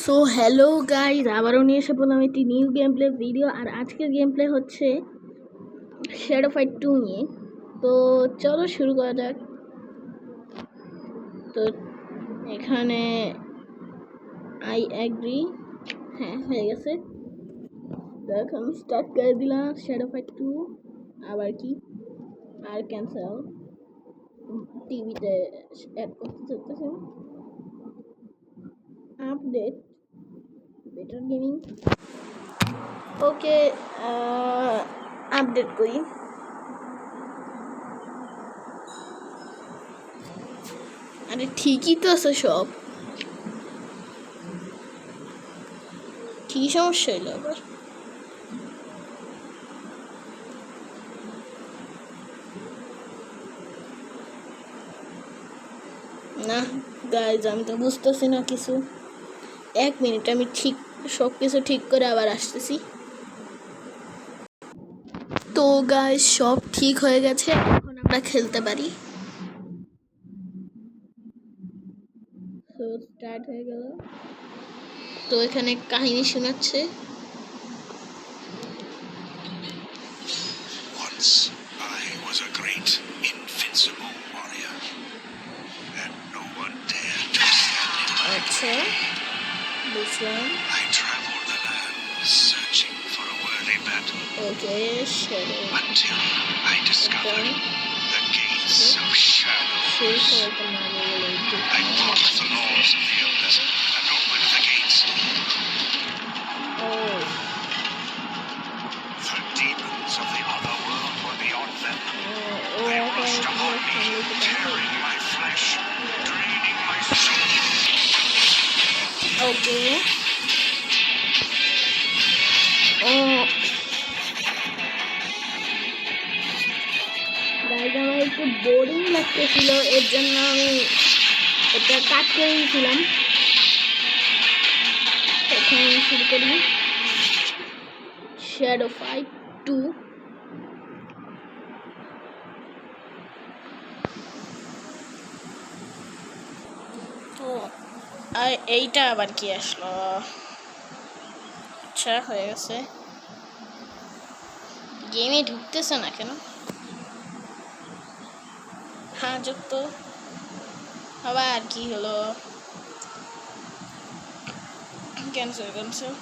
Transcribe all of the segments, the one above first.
So hello guys, আবারও নিয়ে এসে বললাম একটি নিউ গেম প্লে ভিডিও। আর আজকের গেম প্লে হচ্ছে শ্যাডো ফাইট 2 নিয়ে। তো চলো শুরু করা যাক। তো এখানে আই অ্যাগ্রি, হ্যাঁ হয়ে গেছে। দেখ আমি স্টার্ট করে দিলাম শ্যাডো ফাইট 2। আবার কি আর ক্যান্সেল, টিভিতে অ্যাড করতে চলতেছে। আপডেট বেটার গেমিং, ওকে আপডেট করি। আরে ঠিকই তো আছে সব, কি সমস্যা হইলো আবার? না গাইজ, আমি তো বুঝতেছি না কিছু। এক মিনিট, আমি ঠিক সব কিছু ঠিক করে আবার আসতেছি। তো গাইজ সব ঠিক হয়ে গেছে, এখন আমরা খেলতে পারি। তো স্টার্ট হয়ে গেল। তো এখানে কাহিনী শোনাচ্ছে। Once I was a great, invincible warrior, and no one dared to stand in my আচ্ছা বুঝলাম। I traveled the land searching for a worthy battle okay shadow until I discovered the gates of শেষ shadows. হয়তো মারা গেলে I broke the laws of the elders and opened the gates. ও The demons of the other world were beyond them. ও They এখন rushed upon me, tearing my flesh, draining my soul. Okay ও guys, আমার একটু boring লাগতেছিল, এর জন্য আমি এটা কাট করে দিয়েছিলাম। এখন শুরু করি শ্যাডো ফাইট 2। ও আর এইটা আবার কি আসলো? আচ্ছা হয়ে গেছে। গেমে ঢুকতেছে না কেন? হ্যাঁ যুক্ত, আবার কি হলো? Cancel cancel.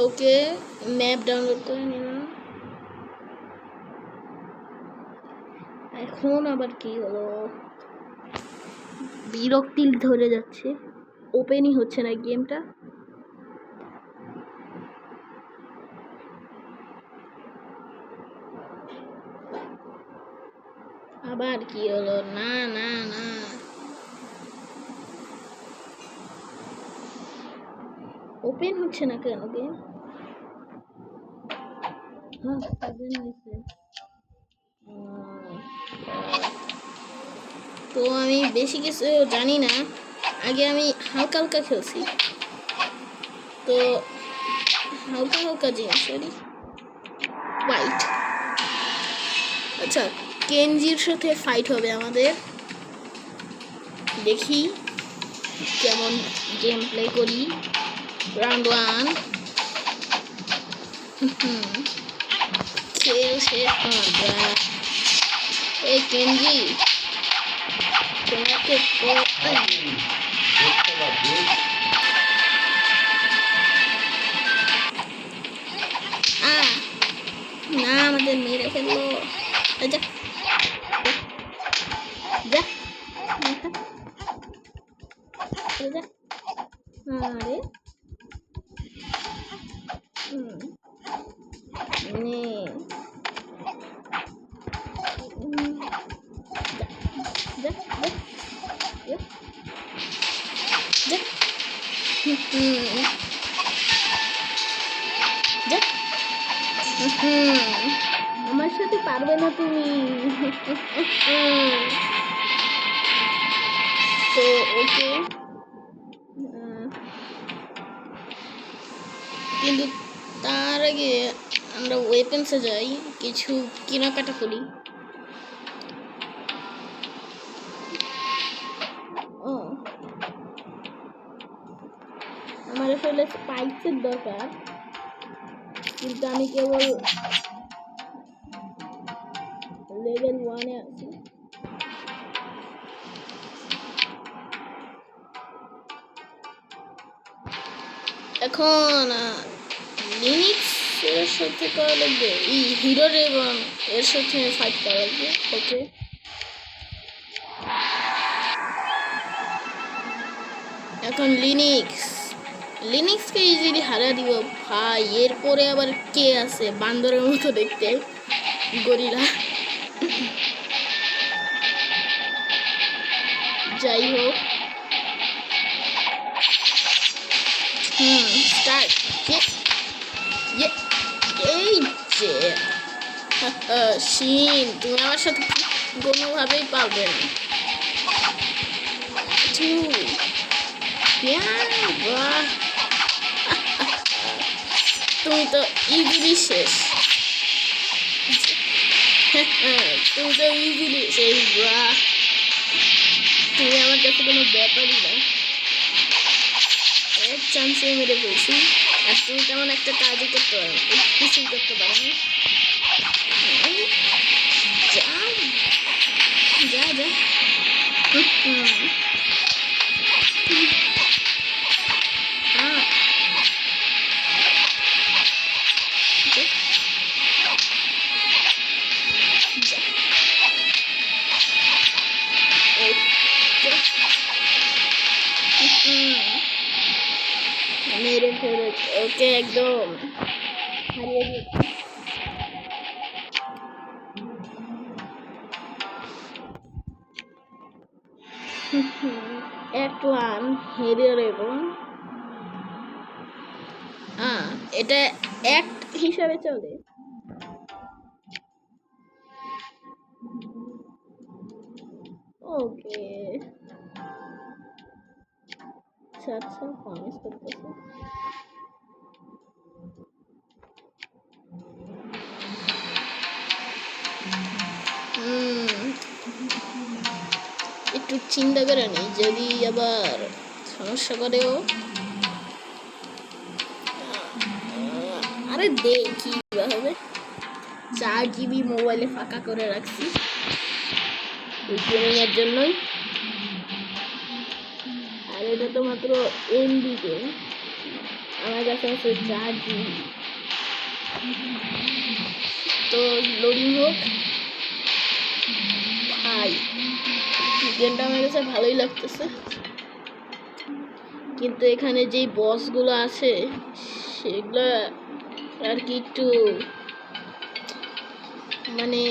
Okay map download করে নিলাম। এখন আবার কি হলো? বিরক্তি ধরে যাচ্ছে, ওপেনই হচ্ছে না গেমটা। আবার কি হলো? না না না, ওপেন হচ্ছে না কেন গেম? হ্যাঁ ওপেন হয়েছে। তো আমি বেশি কিছু জানি না, আগে আমি হালকা হালকা খেলছি, তো হালকা হালকা জিনিস সরি ফাইট। আচ্ছা কেনজির সাথে ফাইট হবে আমাদের, দেখি কেমন গেম প্লে করি। রাউন্ড 1 খেল শেষ আমরা। এই কেনজি তোমাকে না আমাদের মেরে ফেললো। যা যা যা। আরে নে যা যা যা যা। আমার সাথে পারবে না তুমি। তো ওকে, কিন্তু তার আগে আমরা ওয়েপেন্সে যাই, কিছু কেনাকাটা করি। ও আমার আসলে স্পাইসের দরকার, কিন্তু আমি কেবল লেভেল 1-এ আছি। এখন লিনিক্স এর সাথে করা লাগবে, এই হিরোর এবং এর সাথে ফাইট করা লাগবে। ওকে, এখন লিনিক্সকে ইজিলি হারা দিব ভাই। এরপরে আবার কে আছে বান্দরের মতো দেখতে, গরিলা। যাই হোক, স্টার্ট। এই যে শিন, তুমি আমার সাথে কোনোভাবেই পারবে না। বাহ, তুমি তো ইজিলি শেষ। তুমি তো ইজিলি শেষ। বাহ, তুমি আমার কাছে কোনো ব্যাপারই না। এক চান্সে মেরে ফেলছি, আর তুমি তেমন একটা কাজই করতে পারো না, কিছুই করতে পারো না। যা যা যা। মেরে ফেলেছে, ওকে একদম হারিয়ে দিয়েছি। অ্যাক্ট 1 হেরিয়ার এবং এটা অ্যাক্ট হিসাবে চলে। ওকে, আচ্ছা আচ্ছা, প্রমিস করতেছি। একটু চিন্তা করে নি, যদি আবার সমস্যা করেও। আরে দেখি হবে। 4 GB মোবাইলে ফাঁকা করে রাখছি গেমিং এর জন্যই, আর এটা তো মাত্র এমবি গেম। আমার কাছে আছে 4 GB। তো লোডিং হোক ভাই। গেমটা আমার কাছে ভালোই লাগতেছে, কিন্তু এখানে যেই বসগুলো আছে সেগুলো আর কি একটু মানে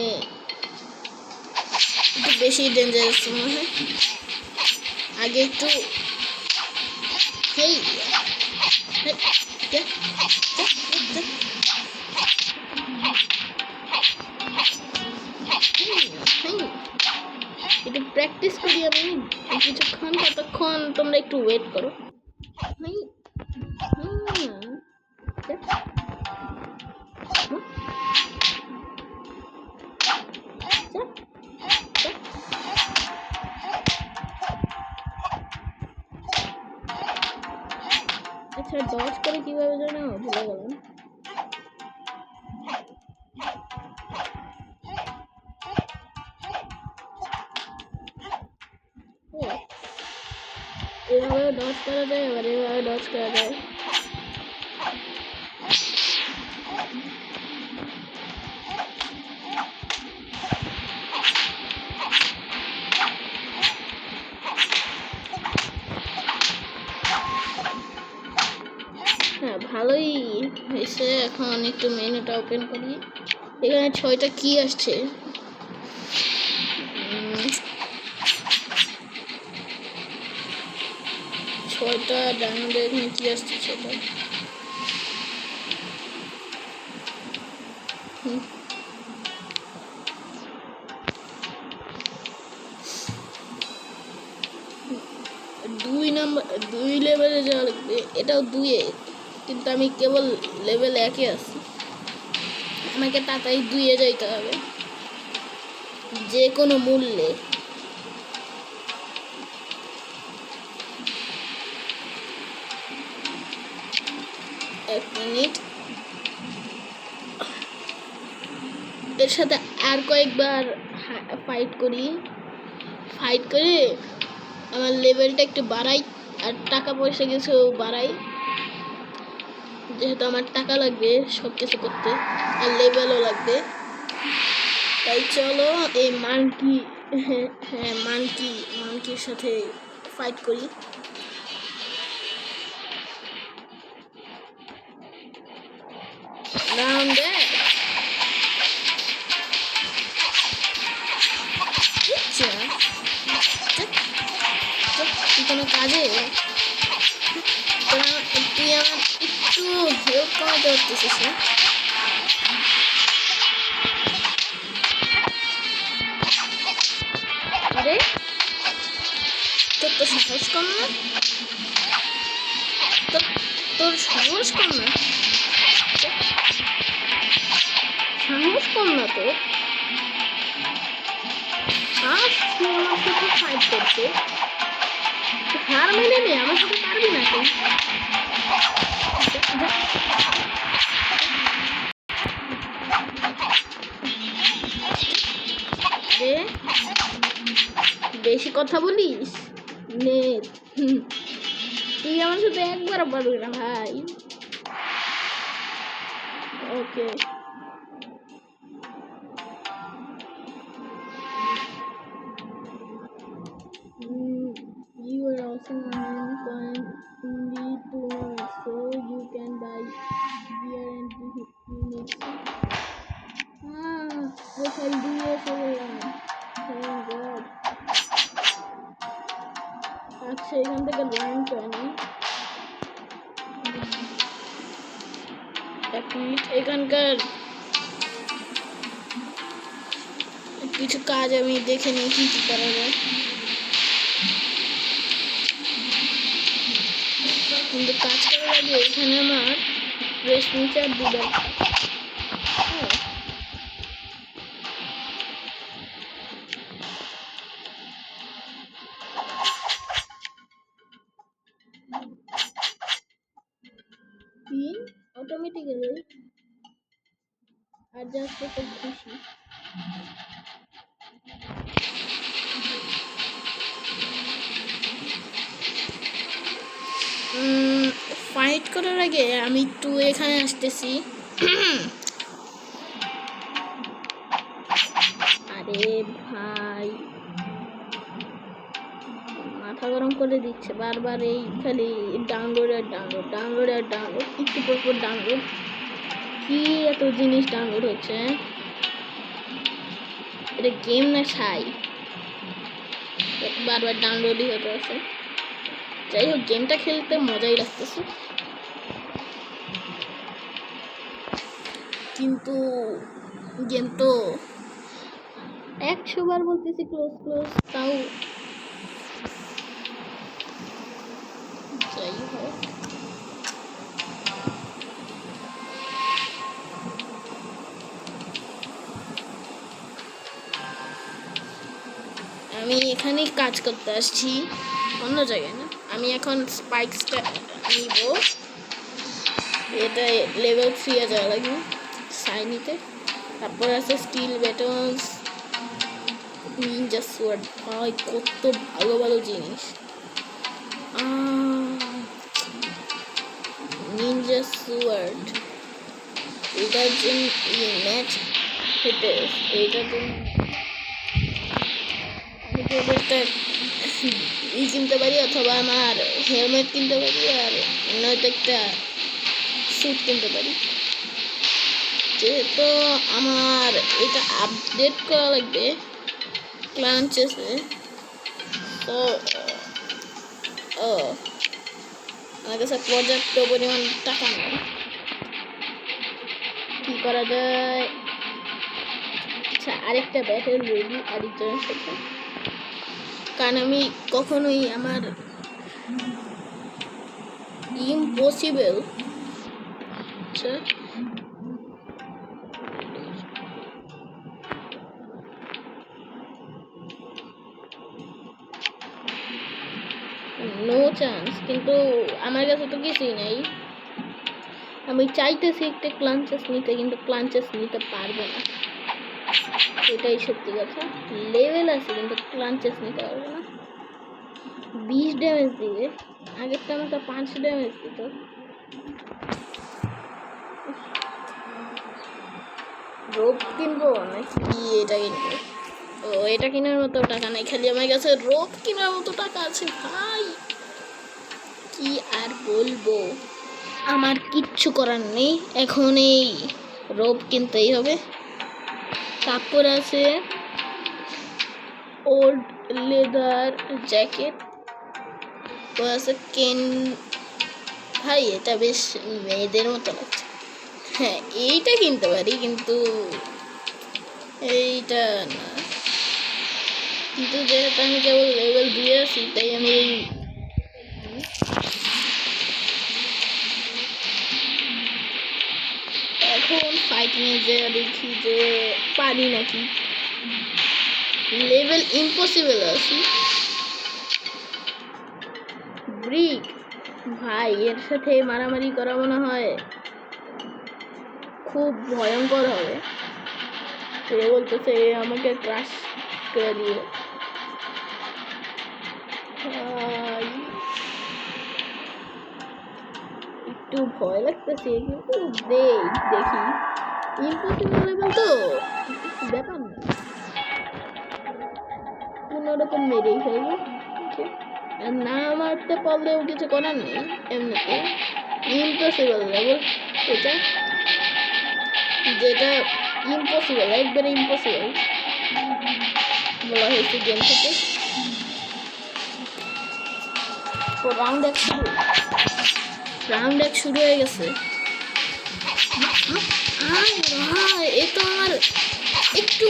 একটু বেশি ডেঞ্জারাস মনে হয়। আগে একটু একটু প্র্যাকটিস করি আমি কিছুক্ষণ, ততক্ষণ তোমরা একটু ওয়েট করো। আচ্ছা, ডজ করে কিভাবে জানো ভুলে গেলাম। এভাবে ডজ করা যায়, আবার এভাবে ডজ করা যায়। হ্যাঁ, ভালোই হয়েছে। এখন একটু মেনুটা ওপেন করি। এখানে 6টা কি আসছে। 6টা ডায়মন্ডে এখানে কি আসছে সেটা। দুই লেভেলে যাওয়া লাগবে। এটাও 2-এ, কিন্তু আমি কেবল লেভেল 1-এ আছি। আমাকে তাড়াতাড়ি ধুয়ে যাইতে হবে যে কোনো মূল্যে। এক মিনিট, এর সাথে আর কয়েকবার ফাইট করে আমার লেভেলটা একটু বাড়াই আর টাকা পয়সা কিছু বাড়াই, যেহেতু আমার টাকা লাগবে সব কিছু করতে আর লেভেলও লাগবে। তাই চলো এই মানকির সাথে ফাইট করি। রাউন্ড কোনো কাজে তুই আমার একটু হেল্প করাতে পারতেছিস না? আরে তোর তো সাহস কম না, তোর সাহস কম না, সাহস কম না তোর। আমার সাথে ফাইট করতে হার মেনে নে, আমার সাথে পারবি না তুই। বেশি কথা বলিস নে, তুই আমার সাথে একবার পারবি না ভাই। ওকে you are also 9.2 so you can buy beer and units. What I'll do is oh god, আচ্ছা এখান থেকে লাইন করেনি। এক মিনিট, এখানকার কিছু কাজ আমি দেখে নিই কি কি করা যায়। কিন্তু কাজ করার আগে এখানে আমার রেসমিচার দিবে। অটোমেটিক্যালি অ্যাডজাস্ট করতে খুশি। ফাইট করার আগে আমি একটু এখানে আসতেছি। আরে ভাই মাথা গরম করে দিচ্ছে বারবার, এই খালি ডাউনলোড একটু পর ডাউনলোড। কি এত জিনিস ডাউনলোড হচ্ছে? এটা গেম না ছাই, বারবার ডাউনলোডই হতে আছে। যাই হোক, গেমটা খেলতে মজাই লাগতেছে, কিন্তু গেম তো 100 বার বলতেছি ক্লোজ, তাও যাই হোক। আমি এখানেই কাজ করতে আসছি, অন্য জায়গায় না। আমি এখন স্পাইক্সটা নিব, এটা লেভেল 3 যাওয়া লাগবে সাইনিতে। তারপর আছে স্টিল ব্যাটনস, নিনজা সোয়ার্ড। ভাই কত ভালো ভালো জিনিস। নিনজা সোয়ার্ড, এটার জন্য ম্যাচ হেঁটে, এইটার জন্য একটা কিনতে পারি, অথবা আমার হেলমেট কিনতে পারি, আর নয়তো একটা স্যুট কিনতে পারি। যেহেতু আমার এটা আপডেট করা লাগবে ক্লাঞ্চেসে, তো আমার কাছে পর্যাপ্ত পরিমাণ টাকা নেই। কি করা যায়? আচ্ছা, আরেকটা ব্যাটেল রেডি আরেকজনের সাথে, কারণ আমি কখনোই আমার ইম্পসিবল। আচ্ছা নো চান্স। কিন্তু আমার কাছে তো কিছুই নাই। আমি চাইতেছি একটা ক্লাঞ্চেস নিতে, কিন্তু ক্লাঞ্চেস নিতে পারবো না, এটাই সত্যি কথা। লেভেল আছে কিন্তু ক্লাঞ্চেস নিতে পারবো না। 20 ড্যামেজ দিবে, আগের তো আমাকে 5 ড্যামেজ দিত। রোপ কিনবো নাকি এটা কিনবো? ও, এটা কেনার মতো টাকা নাই, খালি আমার কাছে রোপ কেনার মতো টাকা আছে ভাই। কি আর বলবো, আমার কিচ্ছু করার নেই, এখন এই রোপ কিনতেই হবে। তারপর আছে ওল্ড লেদার জ্যাকেট, ও আছে কেন। ভাই এটা বেশ মেয়েদের মতো লাগছে। হ্যাঁ, এইটা কিনতে পারি, কিন্তু এইটা না। কিন্তু যেহেতু আমি কেবল লেভেল দিয়ে আছি, তাই আমি এই এখন ফাইটিংয়ে যে দেখি যে পারি নাকি। লেভেল ইম্পসিবল আছি। ব্রিক, ভাই এর সাথে মারামারি করা মনে হয় খুব ভয়ঙ্কর হবে। সে বলতেছে আমাকে ক্রাশ করে দিবে। ভাই, একটু ভয় লাগতেছে, কিন্তু দেখি। ইম্পসিবল লেভেল তো ব্যাপার না, কোনোরকম মেরেই ফেলবো। আর না মারতে পারলেও কিছু করার নেই, এমনিতে ইম্পসিবল লেভেল এটা, যেটা ইম্পসিবল, একবারে ইম্পসিবল বলা হয়েছে গেম থেকে। তো রাউন্ড 1 শুরু হয়ে গেছে। এ তো আমার একটু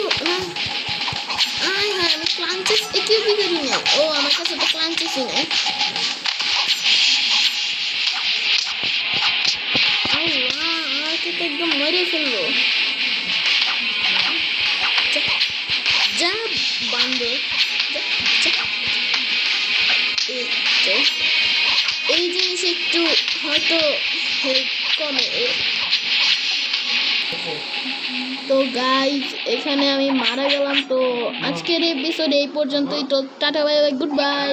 আমি ক্লাঞ্চেস একেও করি না। ও, আমার কাছে তো ক্লাঞ্চেসই নেই। আমাকে তো একদম মেরে ফেললো। যা বান্ধব, এই জিনিস একটু হয়তো হেল্প কমে। তো গাইজ, এখানে আমি মারা গেলাম। তো আজকের এপিসোড এই পর্যন্তই। তো tata, bye bye, good bye.